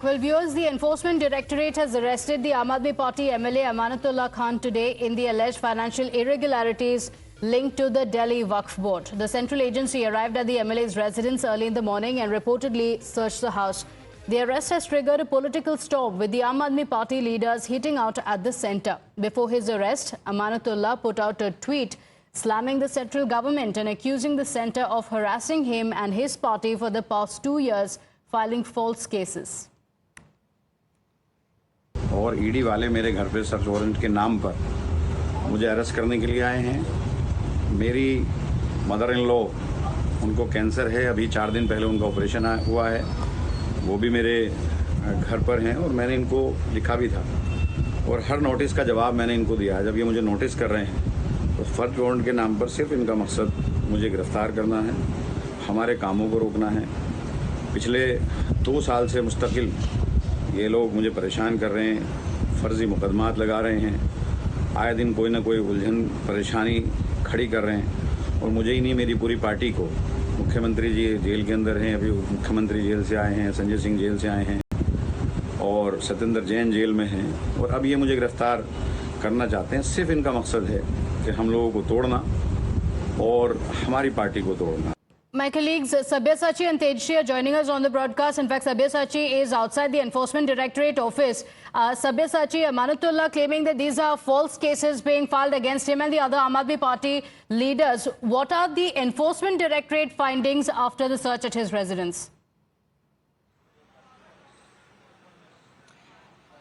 Well, viewers, the Enforcement Directorate has arrested the Aam Aadmi Party MLA Amanatullah Khan today in the alleged financial irregularities linked to the Delhi Waqf Board. The central agency arrived at the MLA's residence early in the morning and reportedly searched the house. The arrest has triggered a political storm, with the Aam Aadmi Party leaders hitting out at the centre. Before his arrest, Amanatullah put out a tweet slamming the central government and accusing the centre of harassing him and his party for the past 2 years, filing false cases. और ED वाले मेरे घर पे search warrant के नाम पर मुझे arrest करने के लिए आए हैं। मेरी मदर इन लॉ, उनको कैंसर है, अभी 4 दिन पहले उनका ऑपरेशन हुआ है, वो भी मेरे घर पर हैं और मैंने इनको लिखा भी था और हर नोटिस का जवाब मैंने इनको दिया है। जब ये मुझे नोटिस कर रहे हैं तो सर्च वारंट के नाम पर सिर्फ इनका मकसद मुझे गिरफ्तार करना है, हमारे कामों को रोकना है। पिछले 2 साल से मुस्तकिल ये लोग मुझे परेशान कर रहे हैं, फर्जी मुकदमात लगा रहे हैं, आए दिन कोई ना कोई उलझन परेशानी खड़ी कर रहे हैं और मुझे ही नहीं, मेरी पूरी पार्टी को। मुख्यमंत्री जी जेल के अंदर हैं, अभी मुख्यमंत्री जेल से आए हैं, संजय सिंह जेल से आए हैं और सत्येंद्र जैन जेल में हैं और अब ये मुझे गिरफ्तार करना चाहते हैं। सिर्फ इनका मकसद है कि हम लोगों को तोड़ना और हमारी पार्टी को तोड़ना। My colleagues Sabyasachi and Tejashree are joining us on the broadcast. In fact, Sabyasachi is outside the Enforcement Directorate office. Sabyasachi, Amanatullah claiming that these are false cases being filed against him and the other Aam Aadmi Party leaders. What are the Enforcement Directorate findings after the search at his residence?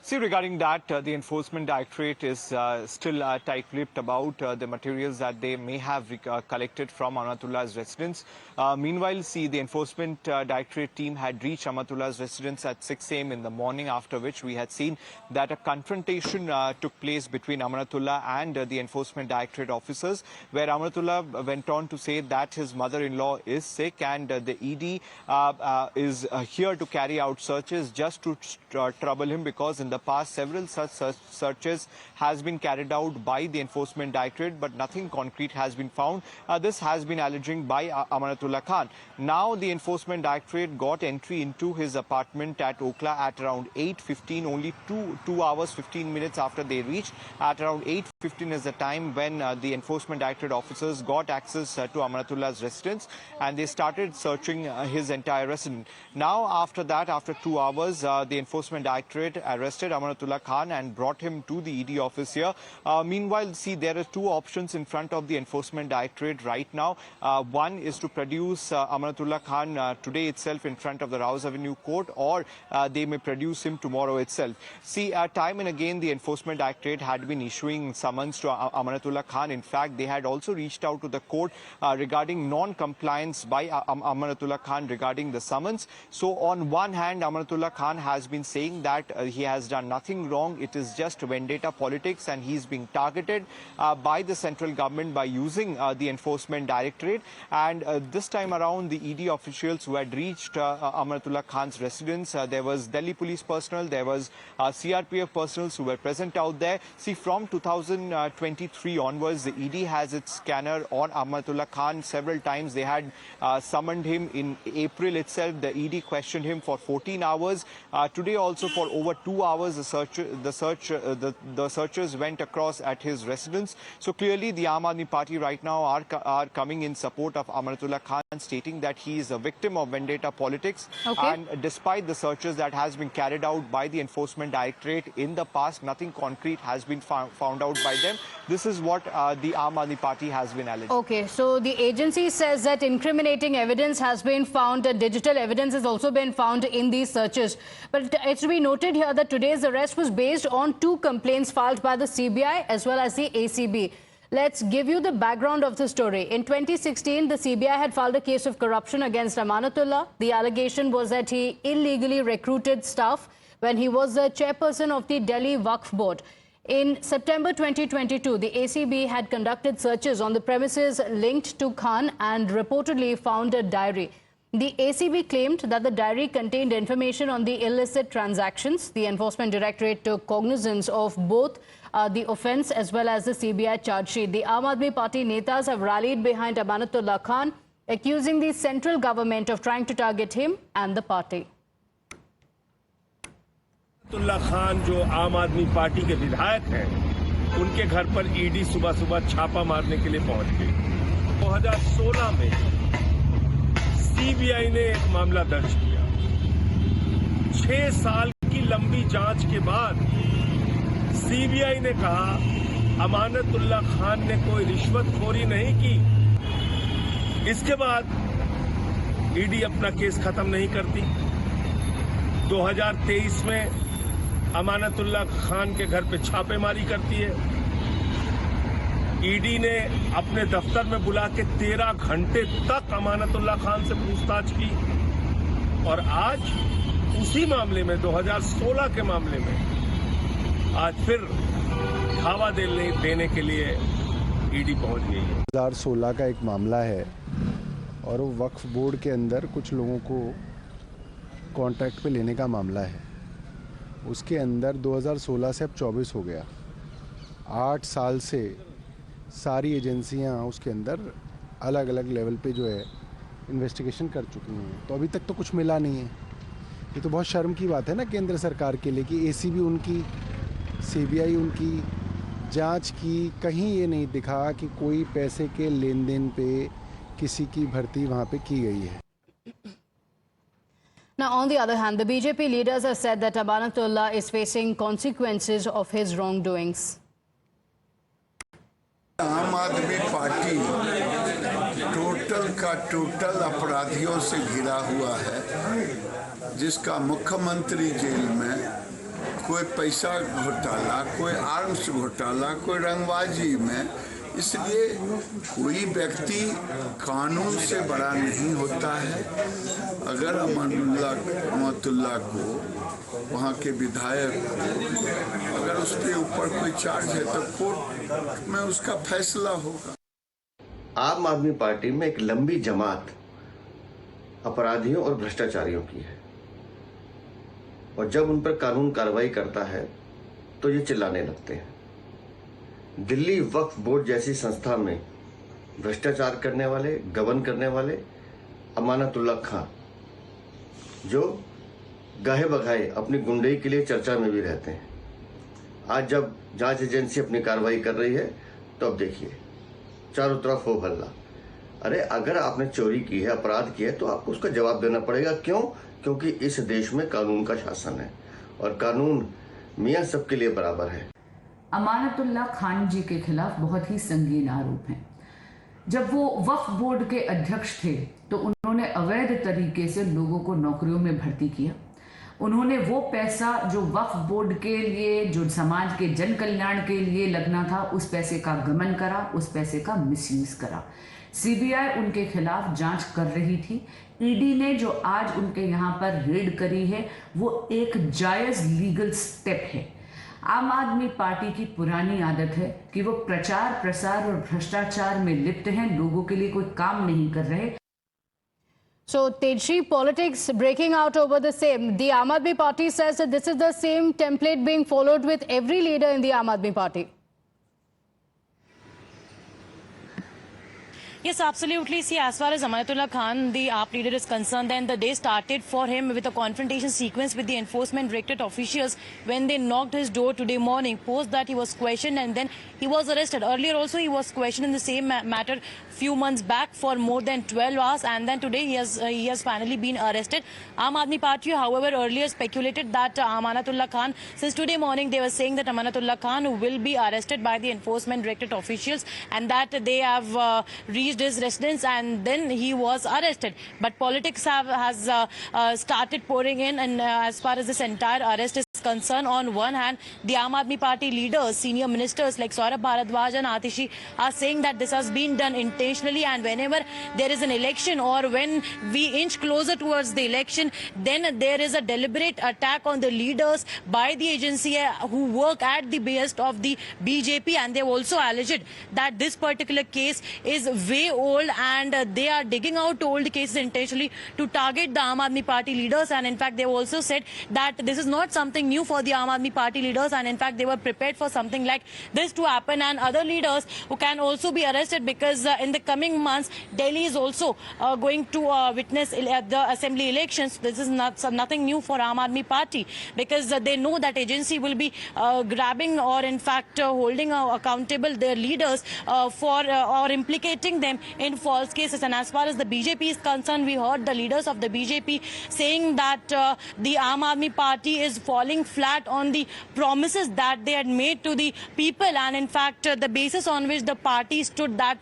See, regarding that, the Enforcement Directorate is still tight-lipped about the materials that they may have collected from Amanatullah's residence. Meanwhile, see, the Enforcement Directorate team had reached Amanatullah's residence at 6 a.m. in the morning, after which we had seen that a confrontation took place between Amanatullah and the Enforcement Directorate officers, where Amanatullah went on to say that his mother-in-law is sick and the ED is here to carry out searches just to trouble him, because in the past several such searches has been carried out by the Enforcement Directorate, but nothing concrete has been found. This has been alleged by Amanatullah Khan. Now the Enforcement Directorate got entry into his apartment at Okhla at around 8:15, only 2 hours 15 minutes after they reached. At around 8:15 is the time when the Enforcement Directorate officers got access to Amanatullah's residence and they started searching his entire residence. Now after that, after 2 hours, the Enforcement Directorate arrested Amanatullah Khan and brought him to the ED office here. Meanwhile, see, there are 2 options in front of the Enforcement Directorate right now. One is to produce Amanatullah Khan today itself in front of the Rouse Avenue Court, or they may produce him tomorrow itself. See, time and again the Enforcement Directorate had been issuing summons to Amanatullah Khan. In fact, they had also reached out to the court regarding non-compliance by Amanatullah Khan regarding the summons. So on one hand, Amanatullah Khan has been saying that he has done nothing wrong, it is just vendetta politics, and he's being targeted by the central government by using the Enforcement Directorate. And this time around, the ED officials who had reached Amanatullah Khan's residence, there was Delhi police personnel, there was CRPF personnel who were present out there. See, from 2023 onwards, the ED has its scanner on Amanatullah Khan. Several times they had summoned him. In April itself, the ED questioned him for 14 hours. Today also for over 2 hours, the searchers went across at his residence. So clearly the Aam Aadmi Party right now are coming in support of Amanatullah Khan, stating that he is a victim of vendetta politics. Okay. And despite the searches that has been carried out by the Enforcement Directorate in the past, nothing concrete has been found out by them. This is what the Aam Aadmi Party has been alleged. Okay, so the agency says that incriminating evidence has been found, digital evidence has also been found in these searches. But it's to be noted here that today's arrest was based on 2 complaints filed by the CBI as well as the ACB. Let's give you the background of the story. In 2016, the CBI had filed a case of corruption against Amanatullah. The allegation was that he illegally recruited staff when he was the chairperson of the Delhi Waqf Board. In September 2022, the ACB had conducted searches on the premises linked to Khan and reportedly found a diary. The ACB claimed that the diary contained information on the illicit transactions. The Enforcement Directorate took cognizance of both the offence as well as the CBI charge sheet. The Aam Aadmi Party netas have rallied behind Amanatullah Khan, accusing the central government of trying to target him and the party. Amanatullah Khan जो आम आदमी party के विधायक हैं, उनके घर पर ED सुबह सुबह छापा मारने के लिए पहुंच गई। 2016 में सीबीआई ने एक मामला दर्ज किया। 6 साल की लंबी जांच के बाद सीबीआई ने कहा अमानतुल्ला खान ने कोई रिश्वतखोरी नहीं की। इसके बाद ईडी अपना केस खत्म नहीं करती। 2023 में अमानतुल्ला खान के घर पे छापेमारी करती है। ईडी ने अपने दफ्तर में बुला के 13 घंटे तक अमानतुल्ला खान से पूछताछ की और आज उसी मामले में 2016 के मामले में आज फिर धावा देने के लिए ईडी पहुंच गई है। 2016 का एक मामला है और वो वक्फ बोर्ड के अंदर कुछ लोगों को कॉन्ट्रैक्ट पे लेने का मामला है। उसके अंदर 2016 से अब 24 हो गया। 8 साल से सारी एजेंसियां उसके अंदर अलग अलग लेवल पे जो है इन्वेस्टिगेशन कर चुकी हैं, तो अभी तक तो कुछ मिला नहीं है। ये तो बहुत शर्म की बात है ना केंद्र सरकार के लिए कि एसीबी उनकी, सीबीआई उनकी जांच की, कहीं ये नहीं दिखा कि कोई पैसे के लेन देन पे किसी की भर्ती वहाँ पे की गई है। Now, on the other hand, the BJP leaders have said that Amanatullah is facing consequences of his wrongdoings. आम आदमी पार्टी टोटल का टोटल अपराधियों से घिरा हुआ है, जिसका मुख्यमंत्री जेल में कोई पैसा घोटाला, कोई आर्म्स घोटाला, कोई रंगबाजी में। इसलिए कोई व्यक्ति कानून से बड़ा नहीं होता है। अगर अमानतुल्ला को, वहाँ के विधायक को, अगर उसके ऊपर कोई चार्ज है तो कोर्ट में उसका फैसला होगा। आम आदमी पार्टी में एक लंबी जमात अपराधियों और भ्रष्टाचारियों की है और जब उन पर कानून कार्रवाई करता है तो ये चिल्लाने लगते हैं। दिल्ली वक्फ बोर्ड जैसी संस्था में भ्रष्टाचार करने वाले, गबन करने वाले अमानतुल्ला खान, जो गाहे बगाहे अपनी गुंडई के लिए चर्चा में भी रहते हैं, आज जब जांच एजेंसी अपनी कार्रवाई कर रही है तो अब देखिए चारों तरफ हो हल्ला। अरे अगर आपने चोरी की है, अपराध किया है, तो आपको उसका जवाब देना पड़ेगा। क्यों? क्योंकि इस देश में कानून का शासन है और कानून मियां सबके लिए बराबर है। अमानतुल्ला खान जी के खिलाफ बहुत ही संगीन आरोप हैं। जब वो वक्फ बोर्ड के अध्यक्ष थे तो उन्होंने अवैध तरीके से लोगों को नौकरियों में भर्ती किया। उन्होंने वो पैसा जो वक्फ बोर्ड के लिए, जो समाज के जन कल्याण के लिए लगना था, उस पैसे का गमन करा, उस पैसे का मिसयूज करा। सीबीआई उनके खिलाफ जांच कर रही थी। ईडी ने जो आज उनके यहाँ पर रेड करी है वो एक जायज लीगल स्टेप है। आम आदमी पार्टी की पुरानी आदत है कि वो प्रचार प्रसार और भ्रष्टाचार में लिप्त हैं, लोगों के लिए कोई काम नहीं कर रहे। So, Tejri, politics breaking out over the same. The Aam Aadmi Party says that this is the same template being followed with every leader in the Aam Aadmi Party. Yes, absolutely. See, as far as Amanatullah Khan, the AAP leader, is concerned, then the day started for him with a confrontation sequence with the enforcement directorate officials when they knocked his door today morning. Post that, he was questioned and then he was arrested. Earlier also he was questioned in the same matter few months back for more than 12 hours, and then today he has finally been arrested. Aam Aadmi Party, however, earlier speculated that Amanatullah Khan, since today morning they were saying that Amanatullah Khan will be arrested by the enforcement directorate officials and that they have reached his residence and then he was arrested. But politics has started pouring in, and as far as this entire arrest is concerned, on one hand, the Aam Aadmi Party leaders, senior ministers like Saurabh Bharadwaj and Atishi are saying that this has been done intentionally, and whenever there is an election or when we inch closer towards the election, then there is a deliberate attack on the leaders by the agency who work at the behest of the BJP, and they have also alleged that this particular case is way old and they are digging out old cases intentionally to target the Aam Aadmi Party leaders, and in fact they have also said that this is not something new. new for the Aam Aadmi Party leaders, and in fact they were prepared for something like this to happen, and other leaders who can also be arrested, because in the coming months Delhi is also going to witness the assembly elections. This is nothing new for Aam Aadmi Party, because they know that agency will be grabbing or in fact holding accountable their leaders for or implicating them in false cases. And as far as the BJP is concerned, we heard the leaders of the BJP saying that the Aam Aadmi Party is falling flat on the promises that they had made to the people, and in fact the basis on which the party stood, that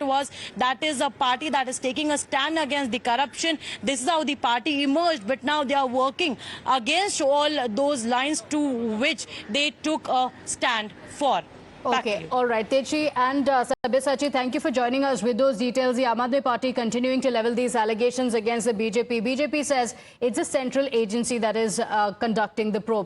is a party that is taking a stand against the corruption. This is how the party emerged, but now they are working against all those lines to which they took a stand for. Okay, all right. Techi and Sabyasachi, thank you for joining us with those details. The Aam Aadmi Party continuing to level these allegations against the BJP. BJP says it's a central agency that is conducting the probe.